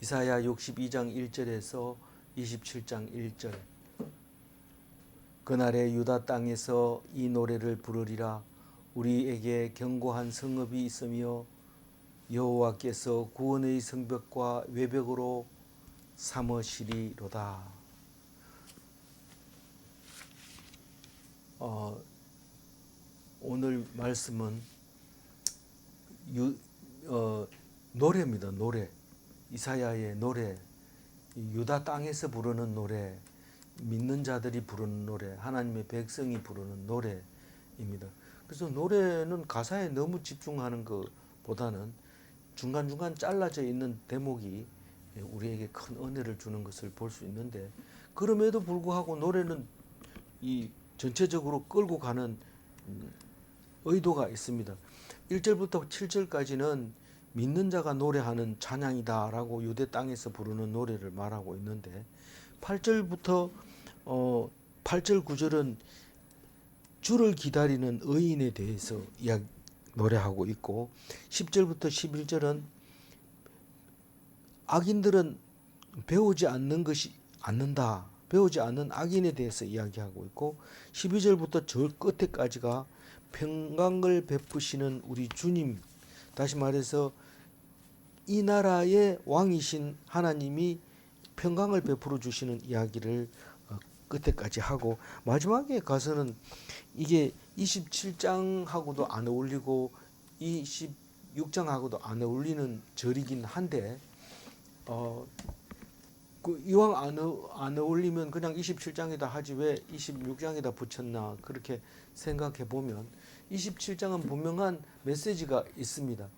이사야 62장 1절에서 27장 1절. 그날에 유다 땅에서 이 노래를 부르리라. 우리에게 견고한 성읍이 있으며 여호와께서 구원의 성벽과 외벽으로 삼으시리로다. 오늘 말씀은 노래입니다. 노래. 이사야의 노래. 유다 땅에서 부르는 노래. 믿는 자들이 부르는 노래. 하나님의 백성이 부르는 노래입니다. 그래서 노래는 가사에 너무 집중하는 것보다는 중간중간 잘라져 있는 대목이 우리에게 큰 은혜를 주는 것을 볼 수 있는데, 그럼에도 불구하고 노래는 이 전체적으로 끌고 가는 의도가 있습니다. 1절부터 7절까지는 믿는 자가 노래하는 찬양이다라고 유대 땅에서 부르는 노래를 말하고 있는데, 8절부터 8절 9절은 주를 기다리는 의인에 대해서 노래하고 있고, 10절부터 11절은 악인들은 배우지 않는다. 배우지 않는 악인에 대해서 이야기하고 있고, 12절부터 저 끝에까지가 평강을 베푸시는 우리 주님, 다시 말해서 이 나라의 왕이신 하나님이 평강을 베풀어 주시는 이야기를 끝에까지 하고, 마지막에 가서는 이게 27장하고도 안 어울리고 26장하고도 안 어울리는 절이긴 한데, 이왕 안 어울리면 그냥 27장에다 하지 왜 26장에다 붙였나, 그렇게 생각해 보면 27장은 분명한 메시지가 있습니다.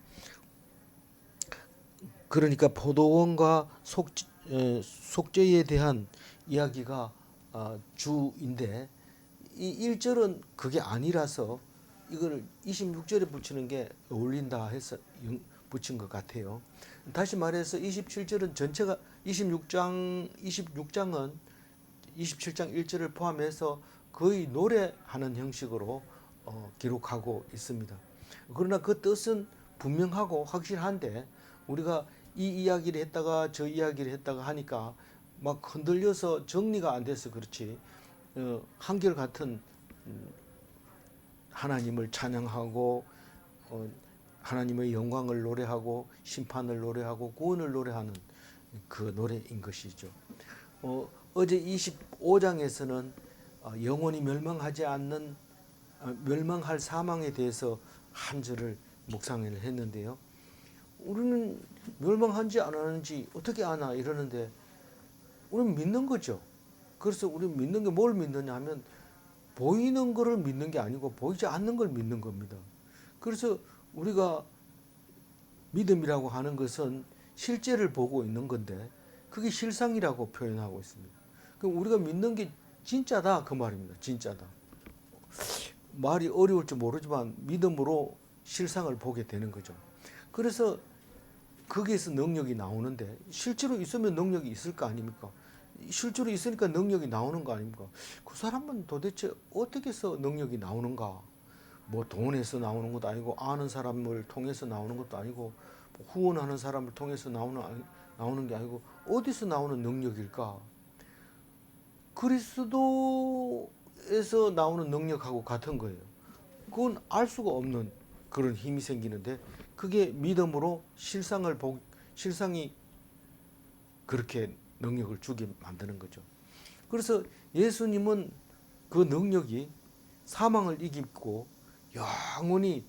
그러니까 포도원과 속죄에 대한 이야기가 주인데, 이 1절은 그게 아니라서 이걸 26절에 붙이는 게 어울린다 해서 붙인 것 같아요. 다시 말해서 27절은 전체가 26장은 27장 1절을 포함해서 거의 노래하는 형식으로 기록하고 있습니다. 그러나 그 뜻은 분명하고 확실한데, 우리가 이 이야기를 했다가 저 이야기를 했다가 하니까 막 흔들려서 정리가 안 돼서 그렇지, 한결같은 하나님을 찬양하고 하나님의 영광을 노래하고 심판을 노래하고 구원을 노래하는 그 노래인 것이죠. 어제 25장에서는 영원히 멸망하지 않는 멸망할 사망에 대해서 한 절을 묵상을 했는데요. 우리는 멸망한지 안 하는지 어떻게 아나 이러는데, 우리는 믿는 거죠. 그래서 우리는 믿는 게 뭘 믿느냐 하면, 보이는 거를 믿는 게 아니고 보이지 않는 걸 믿는 겁니다. 그래서 우리가 믿음이라고 하는 것은 실제를 보고 있는 건데, 그게 실상이라고 표현하고 있습니다. 그럼 우리가 믿는 게 진짜다 그 말입니다. 진짜다. 말이 어려울지 모르지만 믿음으로 실상을 보게 되는 거죠. 그래서 거기에서 능력이 나오는데, 실제로 있으면 능력이 있을 거 아닙니까? 실제로 있으니까 능력이 나오는 거 아닙니까? 그 사람은 도대체 어떻게 해서 능력이 나오는가? 뭐 돈에서 나오는 것도 아니고, 아는 사람을 통해서 나오는 것도 아니고, 후원하는 사람을 통해서 나오는 게 아니고, 어디서 나오는 능력일까? 그리스도에서 나오는 능력하고 같은 거예요. 그건 알 수가 없는 그런 힘이 생기는데, 그게 믿음으로 실상이 그렇게 능력을 주게 만드는 거죠. 그래서 예수님은 그 능력이 사망을 이기고 영원히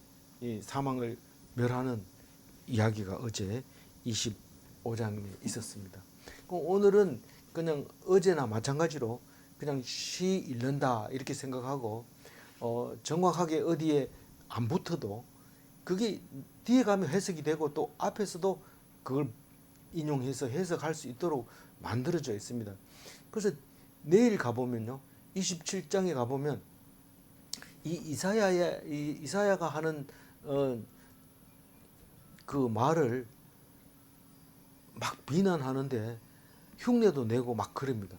사망을 멸하는 이야기가 어제 25장에 있었습니다. 오늘은 그냥 어제나 마찬가지로 그냥 시 읽는다 이렇게 생각하고, 정확하게 어디에 안 붙어도 그게 뒤에 가면 해석이 되고, 또 앞에서도 그걸 인용해서 해석할 수 있도록 만들어져 있습니다. 그래서 내일 가보면요, 27장에 가보면 이사야가 하는 그 말을 막 비난하는데 흉내도 내고 막 그럽니다.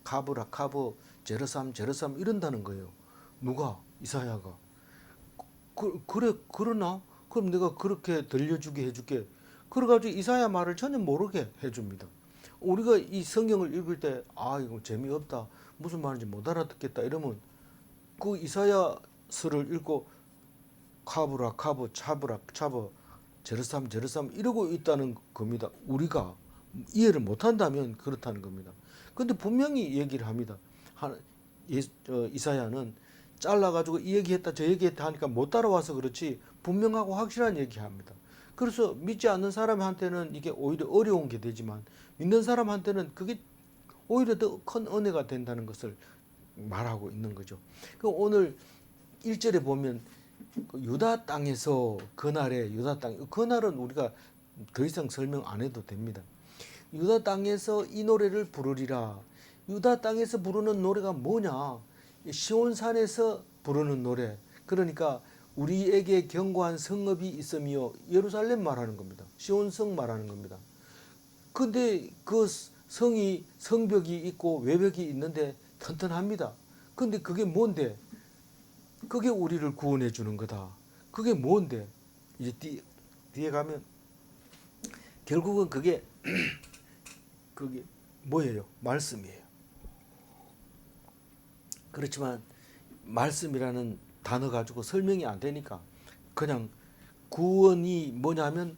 가브라카브 제르삼 이런다는 거예요. 누가? 이사야가. 그래 그러나? 그럼 내가 그렇게 들려주게 해줄게. 그래가지고 이사야 말을 전혀 모르게 해줍니다. 우리가 이 성경을 읽을 때 이거 재미없다, 무슨 말인지 못 알아듣겠다 이러면 그 이사야서를 읽고 카브라 카브 차브라 차버 제르삼 제르삼 이러고 있다는 겁니다. 우리가 이해를 못한다면 그렇다는 겁니다. 근데 분명히 얘기를 합니다. 이사야는 잘라가지고 이 얘기했다 저 얘기했다 하니까 못 따라와서 그렇지 분명하고 확실한 얘기합니다. 그래서 믿지 않는 사람한테는 이게 오히려 어려운 게 되지만 믿는 사람한테는 그게 오히려 더 큰 은혜가 된다는 것을 말하고 있는 거죠. 그 오늘 1절에 보면 유다 땅에서 그날에 유다 땅, 그날은 우리가 더 이상 설명 안 해도 됩니다. 유다 땅에서 이 노래를 부르리라. 유다 땅에서 부르는 노래가 뭐냐? 시온산에서 부르는 노래. 그러니까 우리에게 견고한 성읍이 있으며 예루살렘 말하는 겁니다. 시온성 말하는 겁니다. 근데 그 성이 성벽이 있고 외벽이 있는데 튼튼합니다. 근데 그게 뭔데? 그게 우리를 구원해 주는 거다. 그게 뭔데? 이제 뒤에 가면 결국은 그게 뭐예요? 말씀이에요. 그렇지만 말씀이라는 단어 가지고 설명이 안 되니까 그냥 구원이 뭐냐면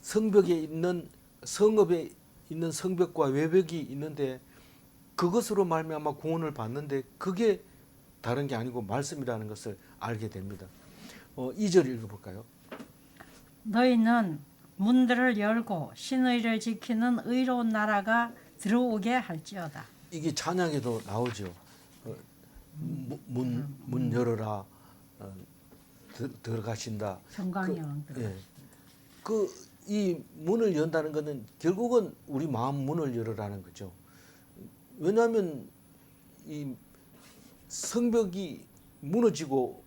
성벽에 있는 성읍에 있는 성벽과 외벽이 있는데 그것으로 말미암아 구원을 받는데 그게 다른 게 아니고 말씀이라는 것을 알게 됩니다. 2절 읽어볼까요? 너희는 문들을 열고 신의를 지키는 의로운 나라가 들어오게 할지어다. 이게 찬양에도 나오죠. 문 열어라. 들어가신다. 평강의 왕들. 예. 이 문을 연다는 것은 결국은 우리 마음 문을 열어라는 거죠. 왜냐하면 이 성벽이 무너지고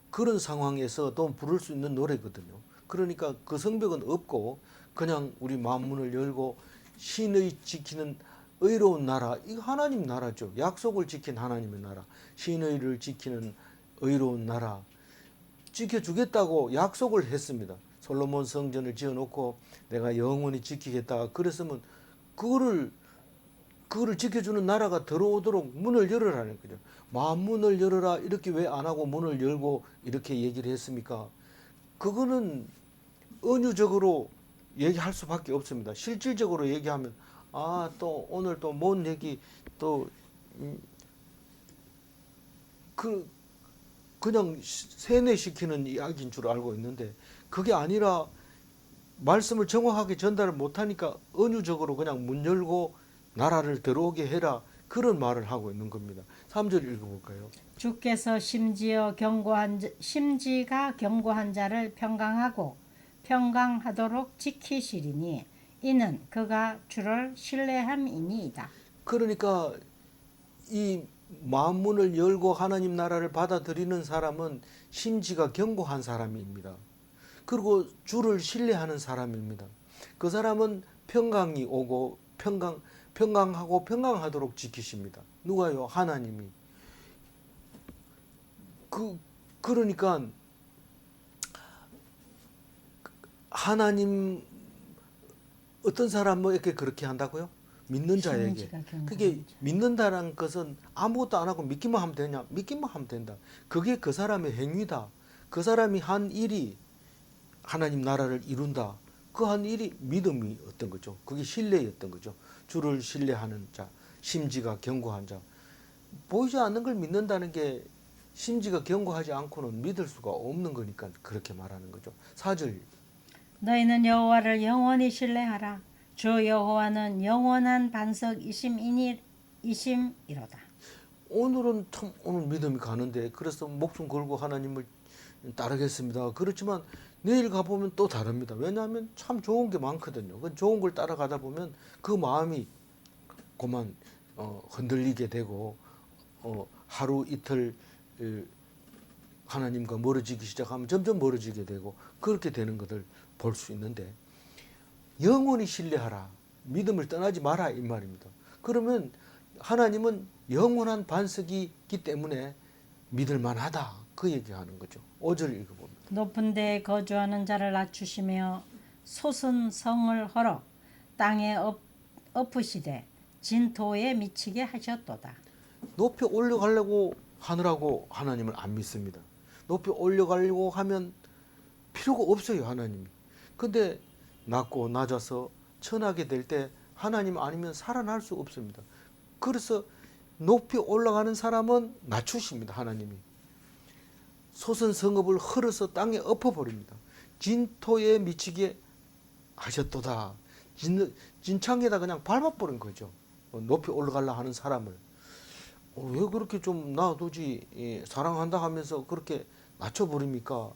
그런 상황에서 또 부를 수 있는 노래거든요. 그러니까 그 성벽은 없고 그냥 우리 마음 문을 열고 신의 지키는 의로운 나라, 이거 하나님 나라죠. 약속을 지킨 하나님의 나라, 신의를 지키는 의로운 나라 지켜주겠다고 약속을 했습니다. 솔로몬 성전을 지어놓고 내가 영원히 지키겠다 그랬으면 그거를 지켜주는 나라가 들어오도록 문을 열어라는 거죠. 마음 문을 열어라 이렇게 왜 안 하고 문을 열고 이렇게 얘기를 했습니까? 그거는 은유적으로 얘기할 수밖에 없습니다. 실질적으로 얘기하면 또 오늘 또 뭔 얘기 또 그냥 세뇌시키는 이야기인 줄 알고 있는데 그게 아니라 말씀을 정확하게 전달을 못하니까 은유적으로 그냥 문 열고 나라를 들어오게 해라 그런 말을 하고 있는 겁니다. 3절 읽어볼까요? 주께서 심지가 견고한 자를 평강하고 평강하도록 지키시리니 이는 그가 주를 신뢰함이니이다. 그러니까 이 마음문을 열고 하나님 나라를 받아들이는 사람은 심지가 견고한 사람입니다. 그리고 주를 신뢰하는 사람입니다. 그 사람은 평강이 오고 평강하고 평강하도록 지키십니다. 누가요? 하나님이. 그러니까 하나님 어떤 사람에게 그렇게 한다고요? 믿는 자에게. 그게 믿는다는 것은 아무것도 안 하고 믿기만 하면 되냐? 믿기만 하면 된다. 그게 그 사람의 행위다. 그 사람이 한 일이 하나님 나라를 이룬다. 그 한 일이 믿음이 어떤 거죠. 그게 신뢰였던 거죠. 주를 신뢰하는 자, 심지가 견고한 자. 보이지 않는 걸 믿는다는 게 심지가 견고하지 않고는 믿을 수가 없는 거니까 그렇게 말하는 거죠. 4절. 너희는 여호와를 영원히 신뢰하라. 주 여호와는 영원한 반석이심이로다. 오늘은 참 오늘 믿음이 가는데 그래서 목숨 걸고 하나님을 따르겠습니다. 그렇지만 내일 가보면 또 다릅니다. 왜냐하면 참 좋은 게 많거든요. 그 좋은 걸 따라가다 보면 그 마음이 그만 흔들리게 되고 하루 이틀 하나님과 멀어지기 시작하면 점점 멀어지게 되고 그렇게 되는 것을 볼 수 있는데 영원히 신뢰하라. 믿음을 떠나지 마라 이 말입니다. 그러면 하나님은 영원한 반석이기 때문에 믿을 만하다. 그 얘기하는 거죠. 5절 읽어봅니다. 높은 데에 거주하는 자를 낮추시며 솟은 성을 헐어 땅에 엎으시되 진토에 미치게 하셨도다. 높이 올려가려고 하느라고 하나님을 안 믿습니다. 높이 올려가려고 하면 필요가 없어요, 하나님이. 근데 낮고 낮아서 천하게 될 때 하나님 아니면 살아날 수 없습니다. 그래서 높이 올라가는 사람은 낮추십니다, 하나님이. 솟은 성읍을 헐어서 땅에 엎어버립니다. 진토에 미치게 하셨도다. 진창에다 그냥 밟아버린 거죠. 높이 올라가려 하는 사람을. 왜 그렇게 좀 놔두지, 사랑한다 하면서 그렇게 낮춰버립니까?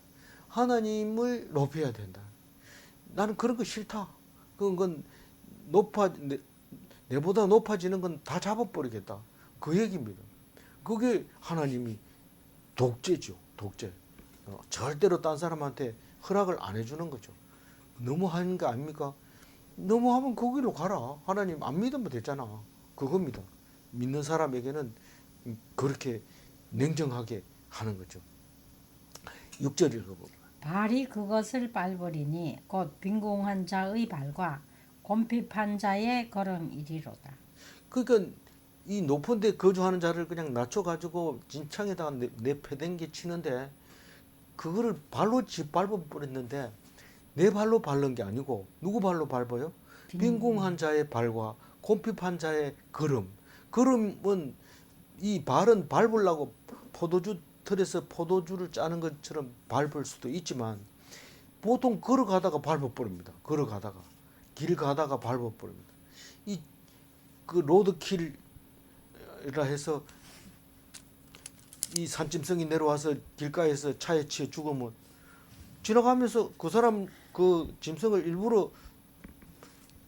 하나님을 높여야 된다. 나는 그런 거 싫다. 그건 내보다 높아지는 건 다 잡아버리겠다. 그 얘기입니다. 그게 하나님이 독재죠. 독재. 절대로 딴 사람한테 허락을 안 해주는 거죠. 너무 하는 거 아닙니까? 너무 하면 거기로 가라. 하나님 안 믿으면 되잖아. 그겁니다. 믿는 사람에게는 그렇게 냉정하게 하는 거죠. 6절 읽어보면. 발이 그것을 밟으리니 곧 빈궁한 자의 발과 곰핍한 자의 걸음이리로다. 그러니까 이 높은 데 거주하는 자를 그냥 낮춰가지고 진창에다가 내패댕기 치는데 그거를 발로 짓밟아 버렸는데 내 발로 밟는 게 아니고 누구 발로 밟아요? 빈궁한 자의 발과 곰핍한 자의 걸음. 걸음은 이 발은 밟으려고 포도주 틀에서 포도주를 짜는 것처럼 밟을 수도 있지만 보통 걸어가다가 밟아버립니다. 걸어가다가 길 가다가 밟아버립니다. 이 그 로드킬이라 해서 이 산짐승이 내려와서 길가에서 차에 치여 죽으면 지나가면서 그 사람 그 짐승을 일부러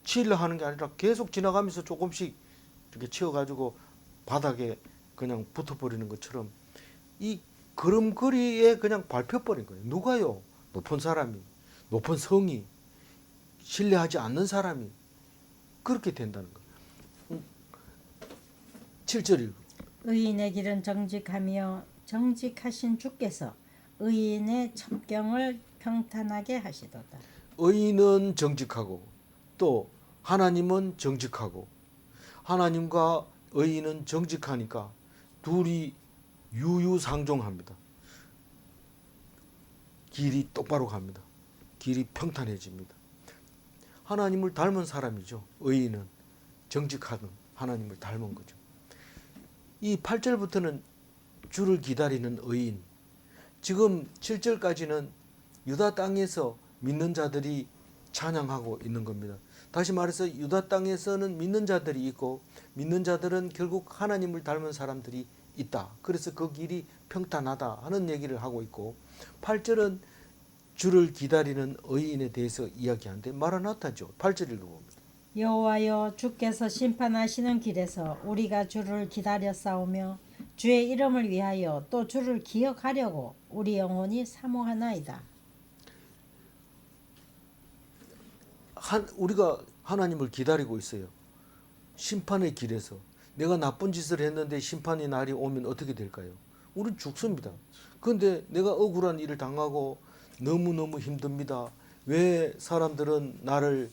치려 하는 게 아니라 계속 지나가면서 조금씩 이렇게 치워가지고 바닥에 그냥 붙어버리는 것처럼 이 걸음걸이에 그냥 밟혀버린 거예요. 누가요? 높은 사람이, 높은 성이, 신뢰하지 않는 사람이 그렇게 된다는 거예요. 7절 읽고. 의인의 길은 정직하며 정직하신 주께서 의인의 첩경을 평탄하게 하시도다. 의인은 정직하고 또 하나님은 정직하고 하나님과 의인은 정직하니까 둘이 유유상종합니다. 길이 똑바로 갑니다. 길이 평탄해집니다. 하나님을 닮은 사람이죠. 의인은 정직하는 하나님을 닮은 거죠. 이 8절부터는 주를 기다리는 의인. 지금 7절까지는 유다 땅에서 믿는 자들이 찬양하고 있는 겁니다. 다시 말해서 유다 땅에서는 믿는 자들이 있고 믿는 자들은 결국 하나님을 닮은 사람들이 있다. 그래서 그 길이 평탄하다 하는 얘기를 하고 있고 8절은 주를 기다리는 의인에 대해서 이야기하는데 마라나타죠. 8절 읽어봅니다. 여호와여 주께서 심판하시는 길에서 우리가 주를 기다려 싸우며 주의 이름을 위하여 또 주를 기억하려고 우리 영혼이 사모하나이다. 우리가 하나님을 기다리고 있어요. 심판의 길에서 내가 나쁜 짓을 했는데 심판의 날이 오면 어떻게 될까요? 우리는 죽습니다. 그런데 내가 억울한 일을 당하고 너무너무 힘듭니다. 왜 사람들은 나를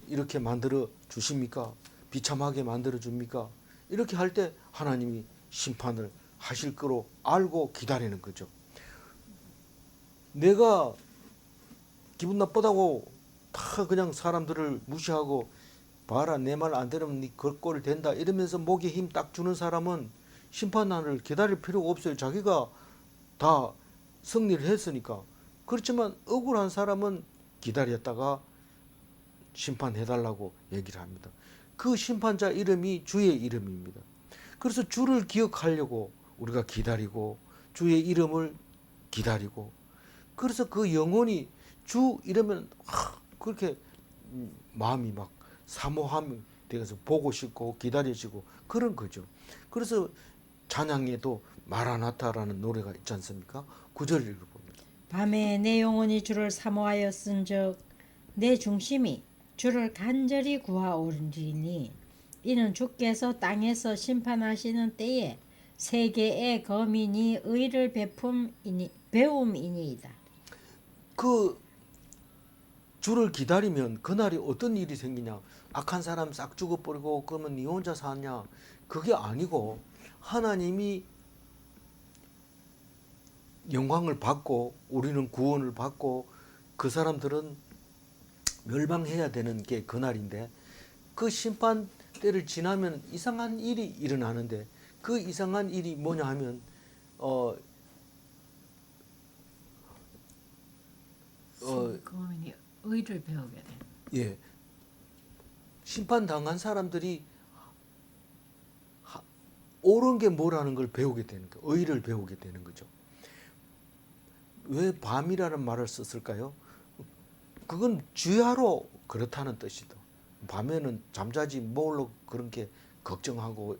이렇게 만들어 주십니까? 비참하게 만들어 줍니까? 이렇게 할 때 하나님이 심판을 하실 거로 알고 기다리는 거죠. 내가 기분 나쁘다고 다 그냥 사람들을 무시하고 봐라 내 말 안 들으면 네 꼴 된다 이러면서 목에 힘 딱 주는 사람은 심판날을 기다릴 필요가 없어요. 자기가 다 승리를 했으니까. 그렇지만 억울한 사람은 기다렸다가 심판해달라고 얘기를 합니다. 그 심판자 이름이 주의 이름입니다. 그래서 주를 기억하려고 우리가 기다리고 주의 이름을 기다리고 그래서 그 영혼이 주 이러면 그렇게 마음이 막 사모함이 되어서 보고 싶고 기다려지고 그런 거죠. 그래서 찬양에도 마라나타라는 노래가 있지 않습니까? 9절 읽어봅니다. 밤에 내 영혼이 주를 사모하였은즉 내 중심이 주를 간절히 구하오리니 이는 주께서 땅에서 심판하시는 때에 세계의 거민이 의를 배움이니이다. 그 주를 기다리면 그날이 어떤 일이 생기냐? 악한 사람 싹 죽어버리고 그러면 니 혼자 사냐? 그게 아니고 하나님이 영광을 받고 우리는 구원을 받고 그 사람들은 멸망해야 되는 게 그날인데 그 심판 때를 지나면 이상한 일이 일어나는데 그 이상한 일이 뭐냐 하면 그러면 의를 배우게 돼. 예, 심판 당한 사람들이 옳은 게 뭐라는 걸 배우게 되는 거예요. 의를 배우게 되는 거죠. 왜 밤이라는 말을 썼을까요? 그건 주야로 그렇다는 뜻이다. 밤에는 잠자지 뭘로 그런 게 걱정하고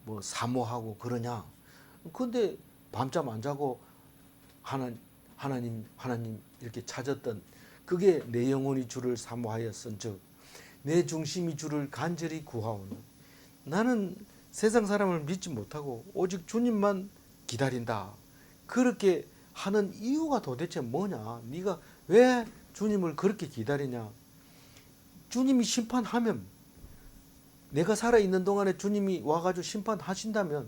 뭐 사모하고 그러냐. 근데 밤잠 안 자고 하나님 이렇게 찾았던 그게 내 영혼이 주를 사모하였은즉 내 중심이 주를 간절히 구하오니 나는 세상 사람을 믿지 못하고 오직 주님만 기다린다. 그렇게 하는 이유가 도대체 뭐냐? 네가 왜 주님을 그렇게 기다리냐? 주님이 심판하면 내가 살아있는 동안에 주님이 와가지고 심판하신다면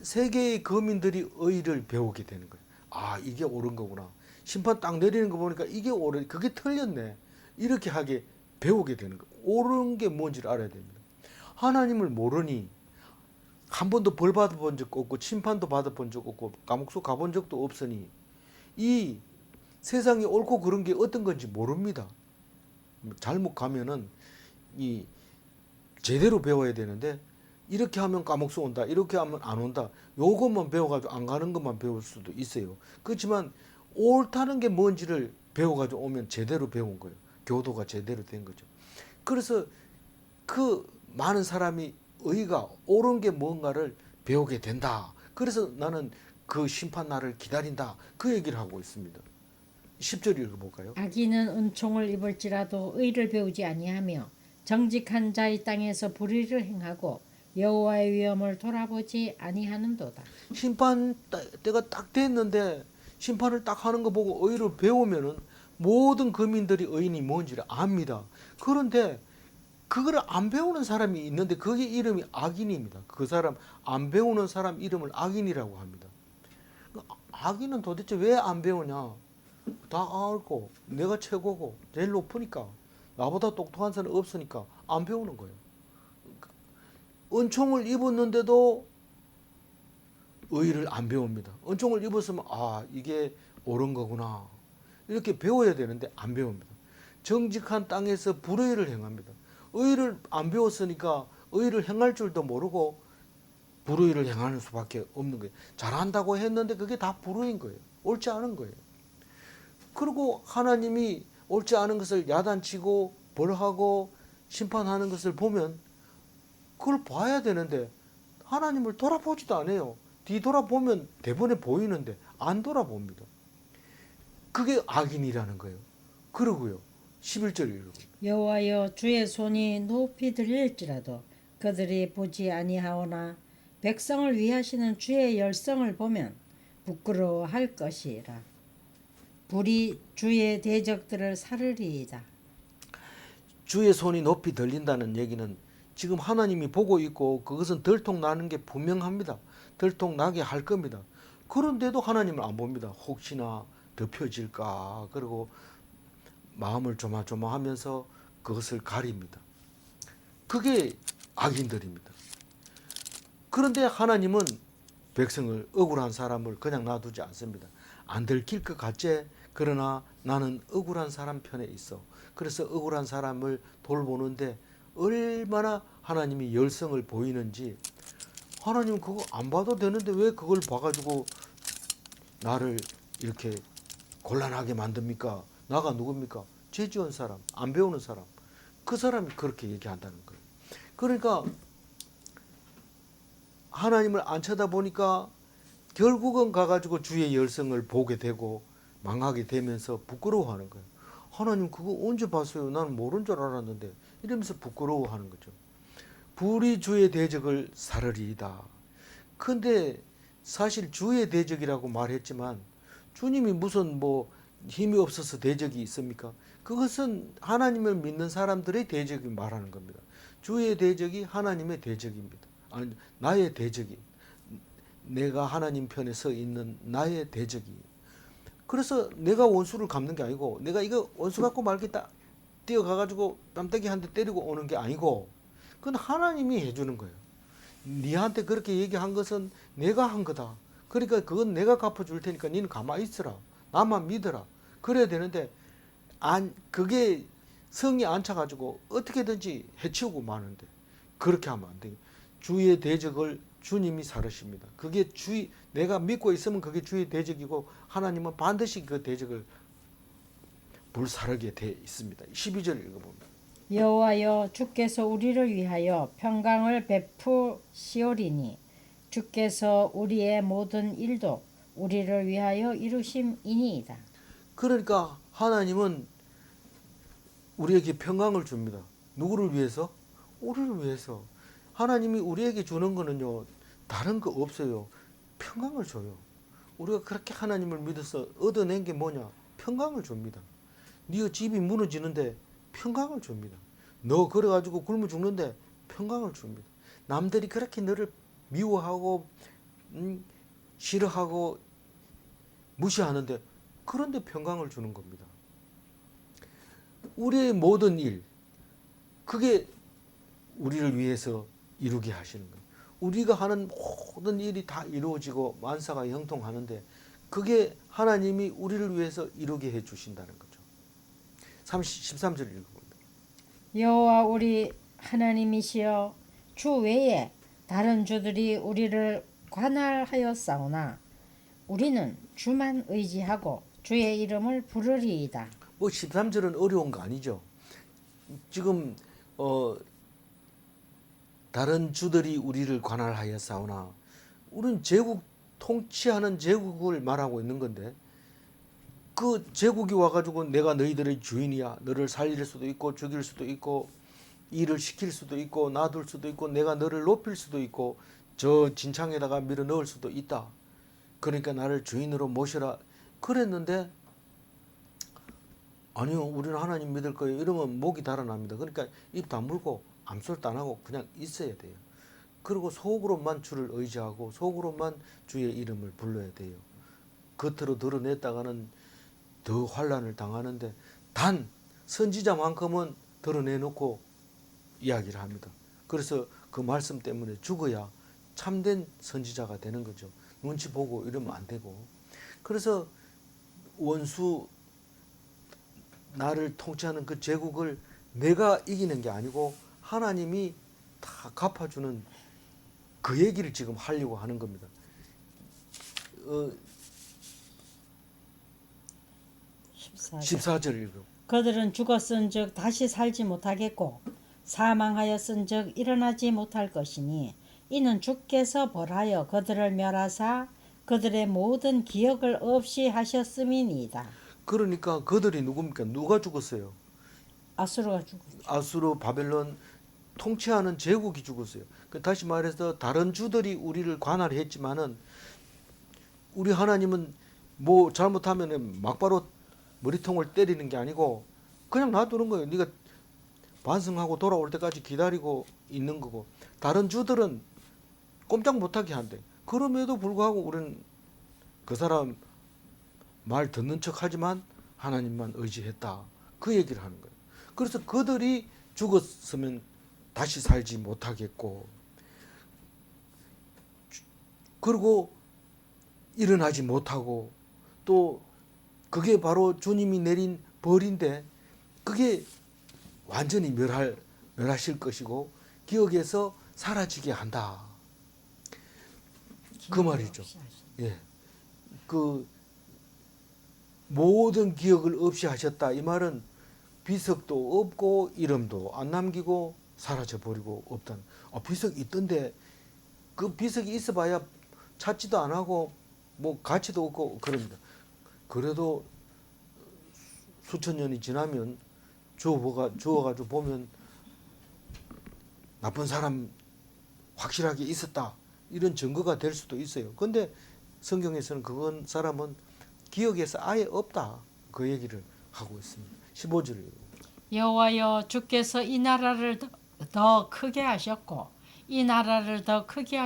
세계의 거민들이 의를 배우게 되는 거예요. 아, 이게 옳은 거구나. 심판 딱 내리는 거 보니까 이게 옳은, 그게 틀렸네. 이렇게 하게 배우게 되는 거예요. 옳은 게 뭔지를 알아야 됩니다. 하나님을 모르니 한 번도 벌 받아본 적 없고 심판도 받아본 적 없고 감옥소 가본 적도 없으니 이 세상이 옳고 그른 게 어떤 건지 모릅니다. 잘못 가면은 이 제대로 배워야 되는데 이렇게 하면 감옥소 온다, 이렇게 하면 안 온다. 요것만 배워가지고 안 가는 것만 배울 수도 있어요. 그렇지만 옳다는 게 뭔지를 배워가지고 오면 제대로 배운 거예요. 교도가 제대로 된 거죠. 그래서 그 많은 사람이 의가 옳은 게 뭔가를 배우게 된다. 그래서 나는 그 심판 날을 기다린다. 그 얘기를 하고 있습니다. 10절 읽어볼까요? 악인은 은총을 입을지라도 의를 배우지 아니하며 정직한 자의 땅에서 불의를 행하고 여호와의 위엄을 돌아보지 아니하는도다. 심판 때가 딱 됐는데 심판을 딱 하는 거 보고 의를 배우면은 모든 거민들이 의인이 뭔지를 압니다. 그런데 그거를 안 배우는 사람이 있는데 그게 이름이 악인입니다. 그 사람 안 배우는 사람 이름을 악인이라고 합니다. 악인은 도대체 왜 안 배우냐? 다 알고 내가 최고고 제일 높으니까 나보다 똑똑한 사람 없으니까 안 배우는 거예요. 은총을 입었는데도 의를 안 배웁니다. 은총을 입었으면 아 이게 옳은 거구나 이렇게 배워야 되는데 안 배웁니다. 정직한 땅에서 불의를 행합니다. 의를 안 배웠으니까 의를 행할 줄도 모르고 불의를 행하는 수밖에 없는 거예요. 잘한다고 했는데 그게 다 불의인 거예요. 옳지 않은 거예요. 그리고 하나님이 옳지 않은 것을 야단치고 벌하고 심판하는 것을 보면 그걸 봐야 되는데 하나님을 돌아보지도 않아요. 뒤돌아보면 대본에 보이는데 안 돌아봅니다. 그게 악인이라는 거예요. 그러고요. 11절 읽어. 여호와여 주의 손이 높이 들릴지라도 그들이 보지 아니하오나 백성을 위하시는 주의 열성을 보면 부끄러워할 것이라. 불이 주의 대적들을 사르리이다. 주의 손이 높이 들린다는 얘기는 지금 하나님이 보고 있고 그것은 들통나는 게 분명합니다. 들통나게 할 겁니다. 그런데도 하나님을 안 봅니다. 혹시나 덮여질까 그리고 마음을 조마조마하면서 그것을 가립니다. 그게 악인들입니다. 그런데 하나님은 백성을 억울한 사람을 그냥 놔두지 않습니다. 안 들킬 것 같지? 그러나 나는 억울한 사람 편에 있어. 그래서 억울한 사람을 돌보는데 얼마나 하나님이 열성을 보이는지 하나님은 그거 안 봐도 되는데 왜 그걸 봐가지고 나를 이렇게 곤란하게 만듭니까? 나가 누굽니까? 죄 지은 사람, 안 배우는 사람. 그 사람이 그렇게 얘기한다는 거예요. 그러니까 하나님을 안 쳐다보니까 결국은 가가지고 주의 열성을 보게 되고 망하게 되면서 부끄러워하는 거예요. 하나님 그거 언제 봤어요? 나는 모르는 줄 알았는데 이러면서 부끄러워하는 거죠. 불이 주의 대적을 사르리이다. 근데 사실 주의 대적이라고 말했지만 주님이 무슨 뭐 힘이 없어서 대적이 있습니까? 그것은 하나님을 믿는 사람들의 대적이 말하는 겁니다. 주의 대적이 하나님의 대적입니다. 아니, 나의 대적이, 내가 하나님 편에 서 있는 나의 대적이. 그래서 내가 원수를 갚는 게 아니고, 내가 이거 원수 갖고 말겠다 뛰어가가지고 뺨때기 한 대 때리고 오는 게 아니고, 그건 하나님이 해주는 거예요. 니한테 그렇게 얘기한 것은 내가 한 거다. 그러니까 그건 내가 갚아줄 테니까 니는 가만히 있어라. 나만 믿어라. 그래야 되는데, 그게 성이 안 차가지고 어떻게든지 해치우고 마는데, 그렇게 하면 안 돼요. 주의 대적을 주님이 사르십니다. 그게 내가 믿고 있으면 그게 주의 대적이고, 하나님은 반드시 그 대적을 불사르게 돼 있습니다. 12절 읽어봅니다. 여호와여 주께서 우리를 위하여 평강을 베푸시오리니 주께서 우리의 모든 일도 우리를 위하여 이루심이니이다. 그러니까 하나님은 우리에게 평강을 줍니다. 누구를 위해서? 우리를 위해서. 하나님이 우리에게 주는 거는요, 다른 거 없어요. 평강을 줘요. 우리가 그렇게 하나님을 믿어서 얻어낸 게 뭐냐? 평강을 줍니다. 네 집이 무너지는데 평강을 줍니다. 너 그래가지고 굶어 죽는데 평강을 줍니다. 남들이 그렇게 너를 미워하고 싫어하고 무시하는데, 그런데 평강을 주는 겁니다. 우리의 모든 일, 그게 우리를 위해서 이루게 하시는 거예요. 우리가 하는 모든 일이 다 이루어지고 만사가 형통하는데, 그게 하나님이 우리를 위해서 이루게 해 주신다는 거죠. 13절 읽어봅니다. 여호와 우리 하나님이시여 주 외에 다른 주들이 우리를 관할하였사오나 우리는 주만 의지하고 주의 이름을 부르리이다. 뭐 13절은 어려운 거 아니죠. 지금 다른 주들이 우리를 관할하였사오나, 우리는 제국 통치하는 제국을 말하고 있는 건데, 그 제국이 와가지고 내가 너희들의 주인이야, 너를 살릴 수도 있고 죽일 수도 있고 일을 시킬 수도 있고 놔둘 수도 있고 내가 너를 높일 수도 있고 저 진창에다가 밀어 넣을 수도 있다. 그러니까 나를 주인으로 모시라 그랬는데, 아니요, 우리는 하나님 믿을 거예요 이러면 목이 달아납니다. 그러니까 입 다물고 암소리도 안 하고 그냥 있어야 돼요. 그리고 속으로만 주를 의지하고 속으로만 주의 이름을 불러야 돼요. 겉으로 드러냈다가는 더 환난을 당하는데, 단 선지자만큼은 드러내놓고 이야기를 합니다. 그래서 그 말씀 때문에 죽어야 참된 선지자가 되는 거죠. 눈치 보고 이러면 안 되고. 그래서 원수, 나를 통치하는 그 제국을 내가 이기는 게 아니고 하나님이 다 갚아주는 그 얘기를 지금 하려고 하는 겁니다. 14절 읽어. 그들은 죽었은즉 다시 살지 못하겠고 사망하였은즉 일어나지 못할 것이니 이는 주께서 벌하여 그들을 멸하사 그들의 모든 기억을 없이 하셨음이니이다. 그러니까 그들이 누굽니까? 누가 죽었어요? 아수르가 죽었죠. 아수르 바벨론 통치하는 제국이 죽었어요. 다시 말해서 다른 주들이 우리를 관할했지만은 우리 하나님은 뭐 잘못하면 막바로 머리통을 때리는 게 아니고 그냥 놔두는 거예요. 네가 반성하고 돌아올 때까지 기다리고 있는 거고, 다른 주들은 꼼짝 못하게 한대. 그럼에도 불구하고 우리는 그 사람 말 듣는 척 하지만 하나님만 의지했다. 그 얘기를 하는 거예요. 그래서 그들이 죽었으면 다시 살지 못하겠고, 그리고 일어나지 못하고, 또 그게 바로 주님이 내린 벌인데 그게 완전히 멸하실 것이고 기억에서 사라지게 한다. 그 말이죠. 예, 그 모든 기억을 없이 하셨다. 이 말은 비석도 없고 이름도 안 남기고 사라져 버리고 없다는. 비석 있던데 그 비석이 있어봐야 찾지도 안 하고 뭐 가치도 없고 그럽니다. 그래도 수천 년이 지나면 주워가지고 보면 나쁜 사람 확실하게 있었다 이런 증거가 될 수도 있어요. 근데 성경에서는 그건 사람은 기억에서 아예 없다 그 얘기를 하고 있습니다. 15절. 여호와여 주께서 이 나라를 더 크게 하셨고 이 나라를 더 크게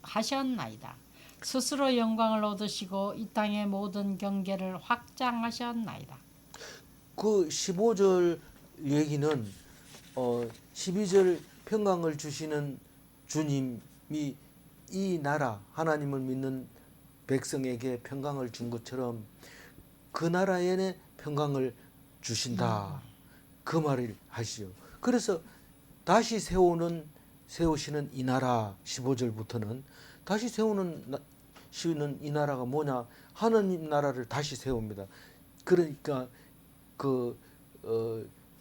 하셨나이다. 스스로 영광을 얻으시고 이 땅의 모든 경계를 확장하셨나이다. 그 15절 얘기는 12절 평강을 주시는 주님이 이 나라 하나님을 믿는 백성에게 평강을 준 것처럼 그 나라에 평강을 주신다. 그 말을 하시죠. 그래서 다시 세우시는 이 나라 15절부터는 다시 세우는 이 나라가 뭐냐? 하나님 나라를 다시 세웁니다. 그러니까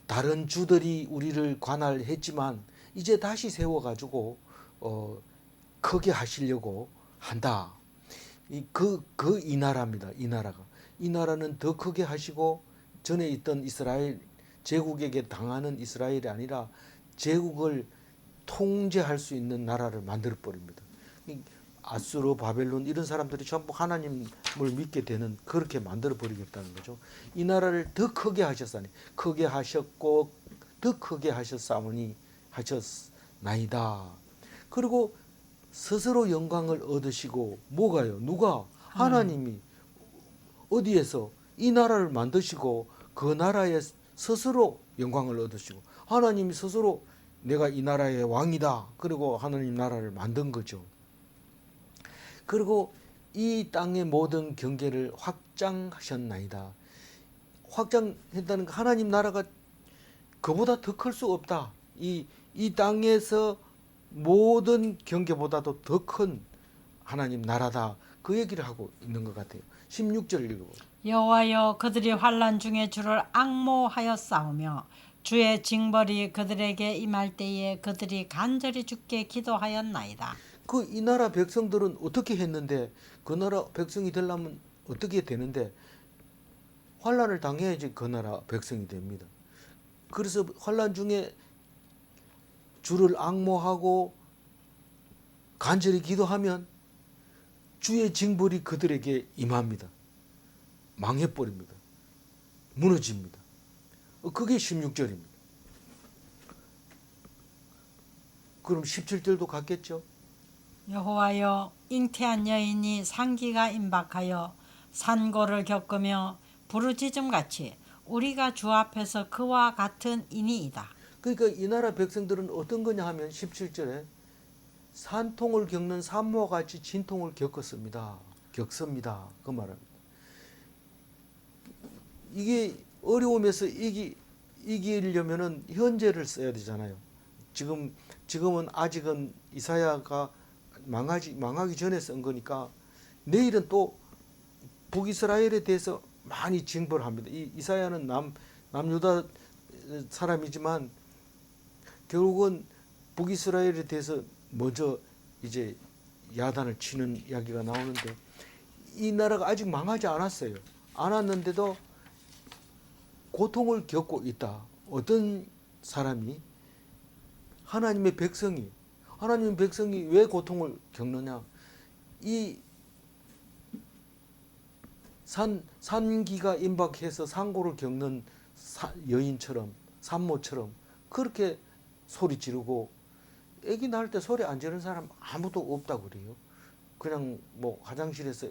다른 주들이 우리를 관할했지만 이제 다시 세워가지고 크게 하시려고 한다. 이 나라입니다. 이 나라가. 이 나라는 더 크게 하시고 전에 있던 이스라엘 제국에게 당하는 이스라엘이 아니라 제국을 통제할 수 있는 나라를 만들어 버립니다. 아수르, 바벨론 이런 사람들이 전부 하나님을 믿게 되는 그렇게 만들어 버리겠다는 거죠. 이 나라를 더 크게 하셨사니 크게 하셨고 더 크게 하셨나이다. 그리고 스스로 영광을 얻으시고 뭐가요? 누가? 하나님이 어디에서 이 나라를 만드시고 그 나라에 스스로 영광을 얻으시고 하나님이 스스로 내가 이 나라의 왕이다. 그리고 하나님 나라를 만든 거죠. 그리고 이 땅의 모든 경계를 확장하셨나이다. 확장했다는 거 하나님 나라가 그보다 더 클 수 없다. 이 땅에서 모든 경계보다도 더 큰 하나님 나라다. 그 얘기를 하고 있는 것 같아요. 16절 읽어보세요. 여호와여 그들이 환난 중에 주를 앙모하여 싸우며 주의 징벌이 그들에게 임할 때에 그들이 간절히 주께 기도하였나이다. 이 나라 백성들은 어떻게 했는데 그 나라 백성이 되려면 어떻게 되는데 환난을 당해야지 그 나라 백성이 됩니다. 그래서 환난 중에 주를 앙모하고 간절히 기도하면 주의 징벌이 그들에게 임합니다. 망해버립니다. 무너집니다. 그게 16절입니다. 그럼 17절도 같겠죠? 여호와여 잉태한 여인이 상기가 임박하여 산고를 겪으며 부르짖음같이 우리가 주 앞에서 그와 같은 이니이다. 그러니까 이 나라 백성들은 어떤 거냐 하면 17절에 산통을 겪는 산모와 같이 진통을 겪습니다. 그 말입니다. 이게 어려움에서 이기려면은 현재를 써야 되잖아요. 지금은 아직은 이사야가 망하기 전에 쓴 거니까 내일은 또 북이스라엘에 대해서 많이 징벌합니다. 이사야는 남유다 사람이지만 결국은 북이스라엘에 대해서 먼저 이제 야단을 치는 이야기가 나오는데 이 나라가 아직 망하지 않았어요. 않았는데도 고통을 겪고 있다. 어떤 사람이? 하나님의 백성이 왜 고통을 겪느냐? 이 산기가 임박해서 상고를 겪는 여인처럼 산모처럼 그렇게 소리 지르고 아기 낳을 때 소리 안 지르는 사람 아무도 없다고 그래요. 그냥 뭐 화장실에서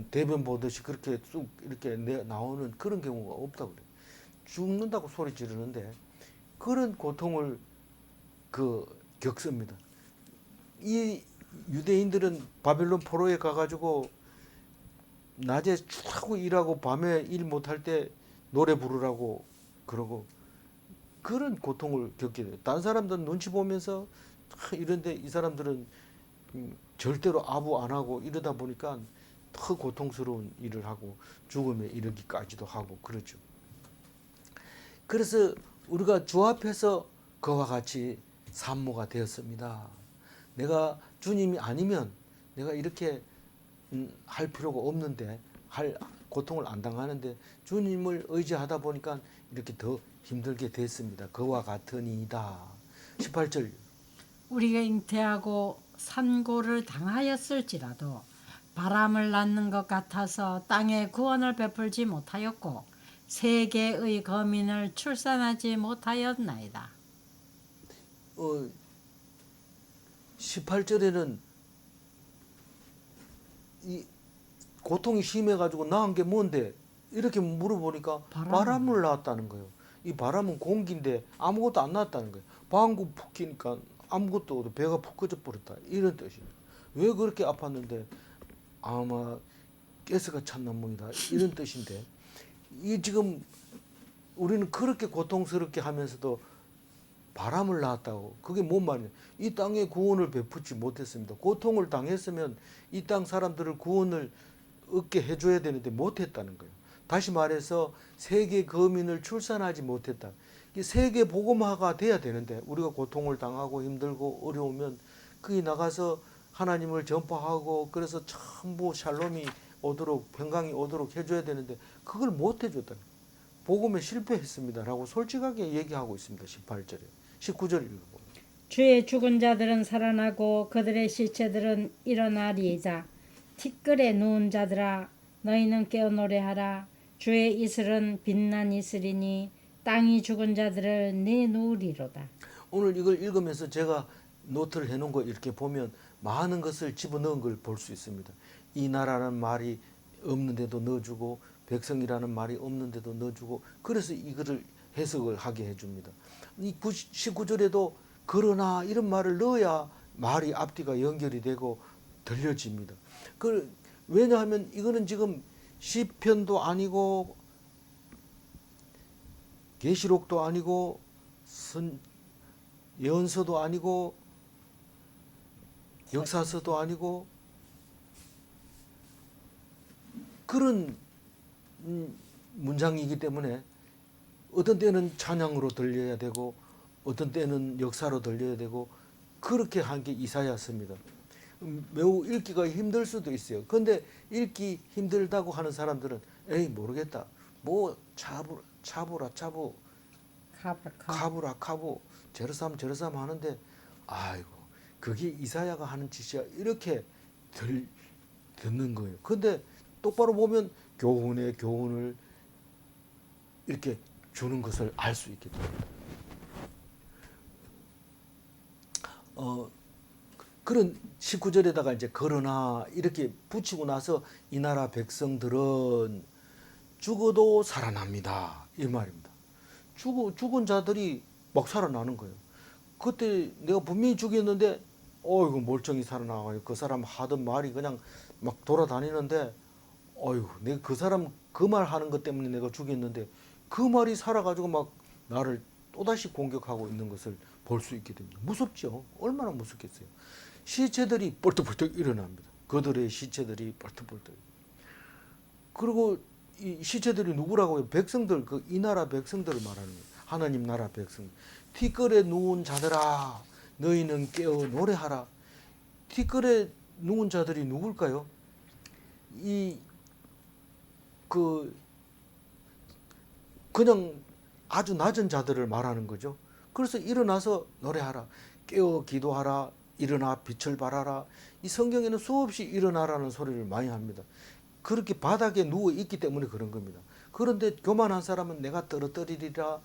대변 보듯이 그렇게 쑥 이렇게 나오는 그런 경우가 없다고 그래요. 죽는다고 소리 지르는데 그런 고통을 겪습니다. 이 유대인들은 바벨론 포로에 가가지고 낮에 쭉 하고 일하고 밤에 일 못할 때 노래 부르라고 그러고 그런 고통을 겪게 돼요. 다른 사람들은 눈치 보면서 이런데 이 사람들은 절대로 아부 안 하고 이러다 보니까 더 고통스러운 일을 하고 죽음에 이르기까지도 하고 그렇죠. 그래서 우리가 주 앞에서 그와 같이 산모가 되었습니다. 내가 주님이 아니면 내가 이렇게 할 필요가 없는데 할 고통을 안 당하는데 주님을 의지하다 보니까 이렇게 더 힘들게 됐습니다. 그와 같으니이다. 18절 우리가 잉태하고 산고를 당하였을지라도 바람을 낳는 것 같아서 땅에 구원을 베풀지 못하였고 세계의 거민을 출산하지 못하였나이다. 18절에는 이 고통이 심해가지고 낳은 게 뭔데 이렇게 물어보니까 바람을 낳았다는 거예요. 이 바람은 공기인데 아무것도 안 낳았다는 거예요. 방구 푹 끼니까 아무것도 없고 배가 푹 꺼져 버렸다 이런 뜻이에요. 왜 그렇게 아팠는데 아마 가스가 찼나 봅니다 이런 뜻인데 이 지금 우리는 그렇게 고통스럽게 하면서도 바람을 낳았다고 그게 뭔 말이냐 이 땅에 구원을 베푸지 못했습니다. 고통을 당했으면 이 땅 사람들을 구원을 얻게 해줘야 되는데 못했다는 거예요. 다시 말해서 세계 거민을 출산하지 못했다. 세계 복음화가 돼야 되는데 우리가 고통을 당하고 힘들고 어려우면 거기 나가서 하나님을 전파하고 그래서 전부 샬롬이 오도록 평강이 오도록 해줘야 되는데 그걸 못 해줬다. 복음에 실패했습니다라고 솔직하게 얘기하고 있습니다. 18절에 19절 읽어보면 주의 죽은 자들은 살아나고 그들의 시체들은 일어나리이다. 티끌에 누운 자들아 너희는 깨어 노래하라. 주의 이슬은 빛난 이슬이니 땅이 죽은 자들을 내놓으리로다. 오늘 이걸 읽으면서 제가 노트를 해놓은 거 이렇게 보면 많은 것을 집어넣은 걸 볼 수 있습니다. 이 나라는 말이 없는데도 넣어주고 백성이라는 말이 없는데도 넣어주고 그래서 이거를 해석을 하게 해줍니다. 이 19절에도 그러나 이런 말을 넣어야 말이 앞뒤가 연결이 되고 들려집니다. 왜냐하면 이거는 지금 시편도 아니고 계시록도 아니고 예언서도 아니고 역사서도 아니고 그런 문장이기 때문에 어떤 때는 찬양으로 들려야 되고 어떤 때는 역사로 들려야 되고 그렇게 한 게 이사야서입니다. 매우 읽기가 힘들 수도 있어요. 그런데 읽기 힘들다고 하는 사람들은 에이 모르겠다. 뭐 차부라 차부 카부라 카부 제르삼 하는데 아이고 그게 이사야가 하는 짓이야 이렇게 듣는 거예요. 근데 똑바로 보면 교훈의 교훈을 이렇게 주는 것을 알 수 있게 됩니다. 그런 19절에다가 이제 그러나 이렇게 붙이고 나서 이 나라 백성들은 죽어도 살아납니다. 이 말입니다. 죽은 자들이 막 살아나는 거예요. 그때 내가 분명히 죽였는데 어이구 멀쩡히 살아나가요. 그 사람 하던 말이 그냥 막 돌아다니는데 어이구 내가 그 사람 그 말 하는 것 때문에 내가 죽였는데 그 말이 살아가지고 막 나를 또다시 공격하고 있는 것을 볼 수 있게 됩니다. 무섭죠. 얼마나 무섭겠어요. 시체들이 벌떡벌떡 일어납니다. 그들의 시체들이 벌떡벌떡. 그리고 이 시체들이 누구라고 해요? 백성들, 이 나라 백성들을 말하는 거예요. 하나님 나라 백성. 티끌에 누운 자들아, 너희는 깨어 노래하라. 티끌에 누운 자들이 누굴까요? 그냥 아주 낮은 자들을 말하는 거죠. 그래서 일어나서 노래하라. 깨어 기도하라. 일어나 빛을 발하라. 이 성경에는 수없이 일어나라는 소리를 많이 합니다. 그렇게 바닥에 누워 있기 때문에 그런 겁니다. 그런데 교만한 사람은 내가 떨어뜨리리라,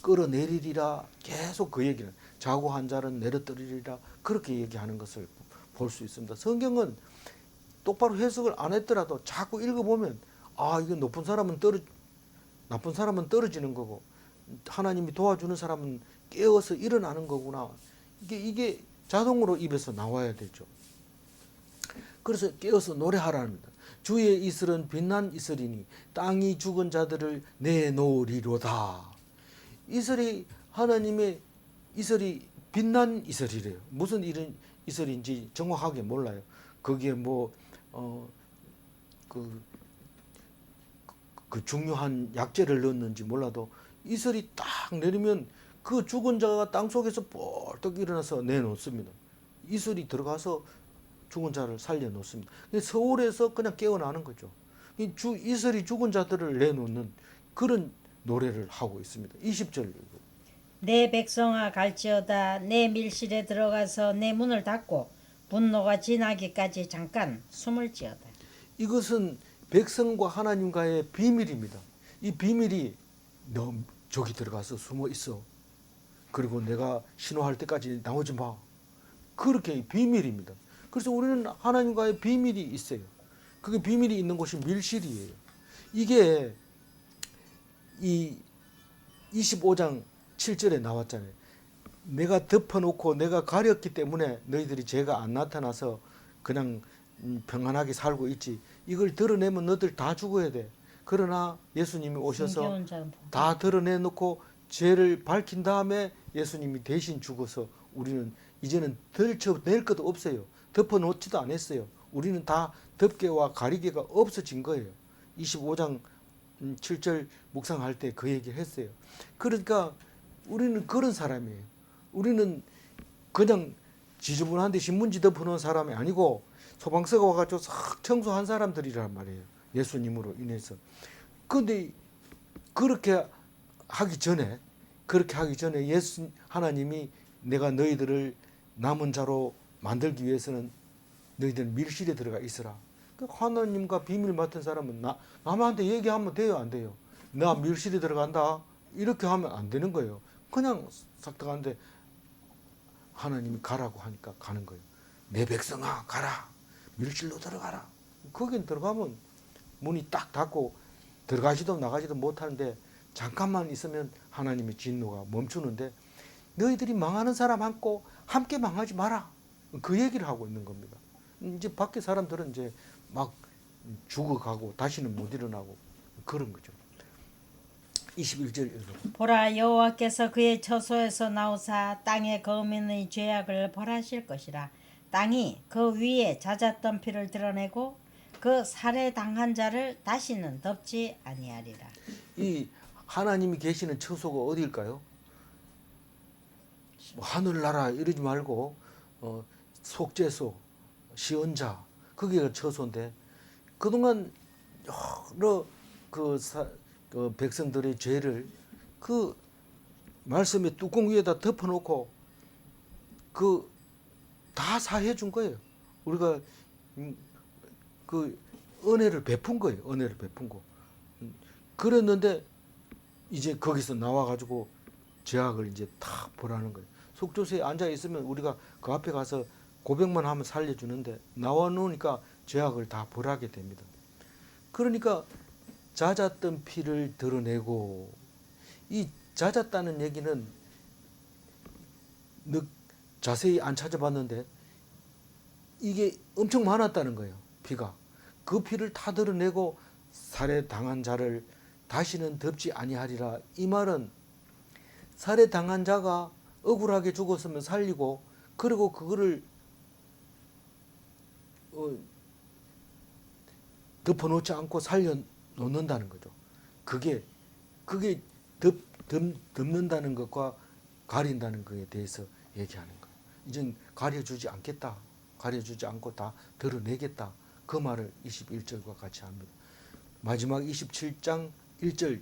끌어내리리라 계속 그 얘기는 자고 한 자는 내려뜨리리라 그렇게 얘기하는 것을 볼 수 있습니다. 성경은 똑바로 해석을 안 했더라도 자꾸 읽어보면 아 이거 나쁜 사람은 떨어지는 거고 하나님이 도와주는 사람은 깨어서 일어나는 거구나. 이게 자동으로 입에서 나와야 되죠. 그래서 깨어서 노래하랍니다. 주의 이슬은 빛난 이슬이니 땅이 죽은 자들을 내놓으리로다. 이슬이 하나님의 이슬이 빛난 이슬이래요. 무슨 이슬인지 정확하게 몰라요. 거기에 그 중요한 약재를 넣었는지 몰라도 이슬이 딱 내리면 그 죽은 자가 땅 속에서 벌떡 일어나서 내놓습니다. 이슬이 들어가서 죽은 자를 살려놓습니다. 서울에서 그냥 깨어나는 거죠. 이슬이 죽은 자들을 내놓는 그런 노래를 하고 있습니다. 20절. 내 백성아 갈지어다 내 밀실에 들어가서 내 문을 닫고 분노가 지나기까지 잠깐 숨을 지어다. 이것은 백성과 하나님과의 비밀입니다. 이 비밀이 너 저기 들어가서 숨어 있어. 그리고 내가 신호할 때까지 나오지 마. 그렇게 비밀입니다. 그래서 우리는 하나님과의 비밀이 있어요. 그게 비밀이 있는 곳이 밀실이에요. 이게 이 25장 7절에 나왔잖아요. 내가 덮어놓고 내가 가렸기 때문에 너희들이 죄가 안 나타나서 그냥 평안하게 살고 있지. 이걸 드러내면 너희들 다 죽어야 돼. 그러나 예수님이 오셔서 숨겨온 자는 복. 다 드러내놓고 죄를 밝힌 다음에 예수님이 대신 죽어서 우리는 이제는 덜쳐낼 것도 없어요. 덮어놓지도 않았어요. 우리는 다 덮개와 가리개가 없어진 거예요. 25장 7절 묵상할 때 그 얘기를 했어요. 그러니까 우리는 그런 사람이에요. 우리는 그냥 지저분한데 신문지 덮어놓은 사람이 아니고 소방서가 와가지고 싹 청소한 사람들이란 말이에요. 예수님으로 인해서. 그런데 그렇게 하기 전에 예수 하나님이 내가 너희들을 남은 자로 만들기 위해서는 너희들 밀실에 들어가 있으라. 그 하나님과 비밀 맡은 사람은 남한테 얘기하면 돼요, 안 돼요? 나 밀실에 들어간다. 이렇게 하면 안 되는 거예요. 그냥 싹 들어가는데 하나님이 가라고 하니까 가는 거예요. 내 백성아 가라. 밀실로 들어가라. 거긴 들어가면 문이 딱 닫고 들어가지도 나가지도 못하는데 잠깐만 있으면 하나님의 진노가 멈추는데 너희들이 망하는 사람 안고 함께 망하지 마라. 그 얘기를 하고 있는 겁니다. 이제 밖에 사람들은 이제 막 죽어가고 다시는 못 일어나고 그런 거죠. 21절 읽어. 보라 여호와께서 그의 처소에서 나오사 땅의 거민의 죄악을 벌하실 것이라. 땅이 그 위에 잦았던 피를 드러내고 그 살해당한 자를 다시는 덮지 아니하리라. 이 하나님이 계시는 처소가 어디일까요? 뭐 하늘나라 이러지 말고 속죄소, 시언자 그게 처소인데 그동안 여러 그 백성들의 죄를 그 말씀의 뚜껑 위에다 덮어놓고 그 다 사해 준 거예요. 우리가 그 은혜를 베푼 거예요. 은혜를 베푼 거. 그랬는데 이제 거기서 나와가지고 죄악을 이제 다 보라는 거예요. 속죄소에 앉아 있으면 우리가 그 앞에 가서 고백만 하면 살려주는데 나와 놓으니까 죄악을 다 벌하게 됩니다. 그러니까 잦았던 피를 드러내고 이 잦았다는 얘기는 자세히 안 찾아봤는데 이게 엄청 많았다는 거예요. 피가. 그 피를 다 드러내고 살해당한 자를 다시는 덮지 아니하리라. 이 말은 살해당한 자가 억울하게 죽었으면 살리고 그리고 그거를 덮어놓지 않고 살려놓는다는 거죠. 그게 덮는다는 것과 가린다는 것에 대해서 얘기하는 거예요. 이젠 가려주지 않겠다. 가려주지 않고 다 드러내겠다. 그 말을 21절과 같이 합니다. 마지막 27장 1절.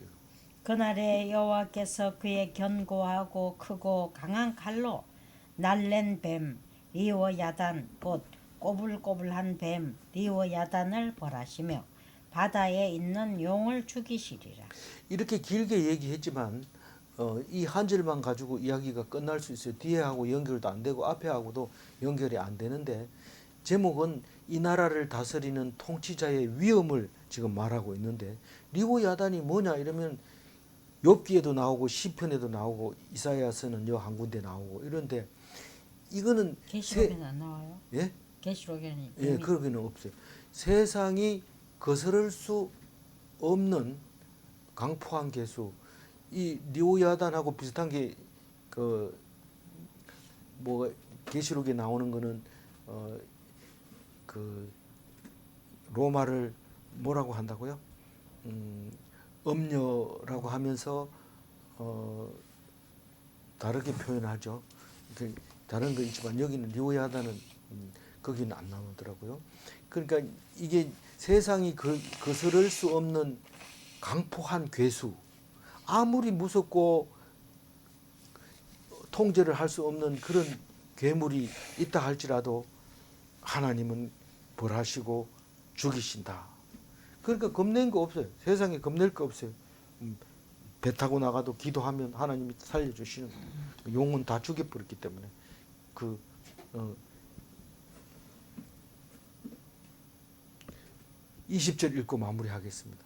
그날에 여호와께서 그의 견고하고 크고 강한 칼로 날랜 뱀 리워야단 곧 꼬불꼬불한 뱀 리워야단을 벌하시며 바다에 있는 용을 죽이시리라. 이렇게 길게 얘기했지만 이 한 절만 가지고 이야기가 끝날 수 있어요. 뒤에하고 연결도 안 되고 앞에하고도 연결이 안 되는데 제목은 이 나라를 다스리는 통치자의 위엄을 지금 말하고 있는데 리워야단이 뭐냐 이러면 욥기에도 나오고 시편에도 나오고 이사야서는 요 한 군데 나오고 이런데 이거는 계시록에는 안 나와요? 예? 계시록에는 예, 그러기는 없어요. 세상이 거스를 수 없는 강포한 개수. 이 리오야단하고 비슷한 게 그 뭐 계시록에 나오는 거는 그 로마를 뭐라고 한다고요? 엄녀라고 하면서 다르게 표현하죠. 다른 거 있지만 여기는 리오야다는 거기는 안 나오더라고요. 그러니까 이게 세상이 거스를 수 없는 강포한 괴수. 아무리 무섭고 통제를 할 수 없는 그런 괴물이 있다 할지라도 하나님은 벌하시고 죽이신다. 그러니까 겁낸 거 없어요. 세상에 겁낼 거 없어요. 배 타고 나가도 기도하면 하나님이 살려주시는 거예요. 용은 다 죽여버렸기 때문에. 20절 읽고 마무리하겠습니다.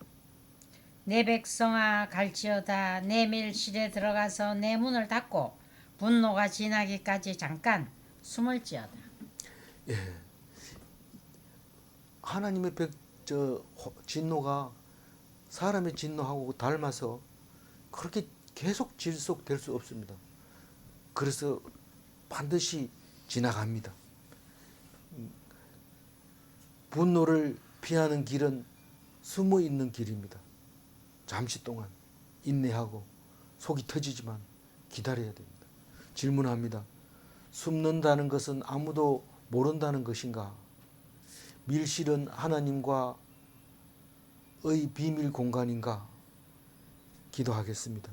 내 백성아 갈지어다 내 밀실에 들어가서 내 문을 닫고 분노가 지나기까지 잠깐 숨을지어다. 하나님의 진노가 사람의 진노하고 닮아서 그렇게 계속 지속될 수 없습니다. 그래서 반드시 지나갑니다. 분노를 피하는 길은 숨어 있는 길입니다. 잠시 동안 인내하고 속이 터지지만 기다려야 됩니다. 질문합니다. 숨는다는 것은 아무도 모른다는 것인가? 밀실은 하나님과의 비밀 공간인가? 기도하겠습니다.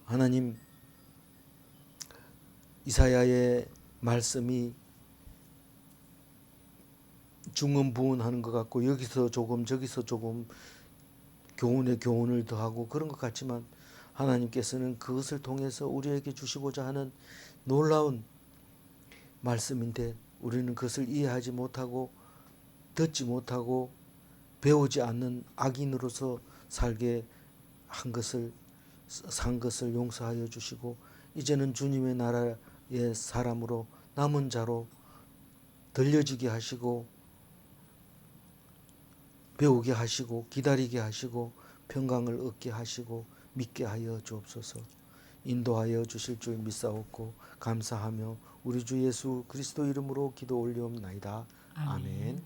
하나님, 이사야의 말씀이 중언부언하는 것 같고 여기서 조금 저기서 조금 교훈에 교훈을 더하고 그런 것 같지만 하나님께서는 그것을 통해서 우리에게 주시고자 하는 놀라운 말씀인데 우리는 그것을 이해하지 못하고 듣지 못하고 배우지 않는 악인으로서 살게 산 것을 용서하여 주시고 이제는 주님의 나라의 사람으로 남은 자로 들려지게 하시고 배우게 하시고 기다리게 하시고 평강을 얻게 하시고 믿게 하여 주옵소서. 인도하여 주실 줄 믿사옵고 감사하며 우리 주 예수 그리스도 이름으로 기도 올리옵나이다. 아멘.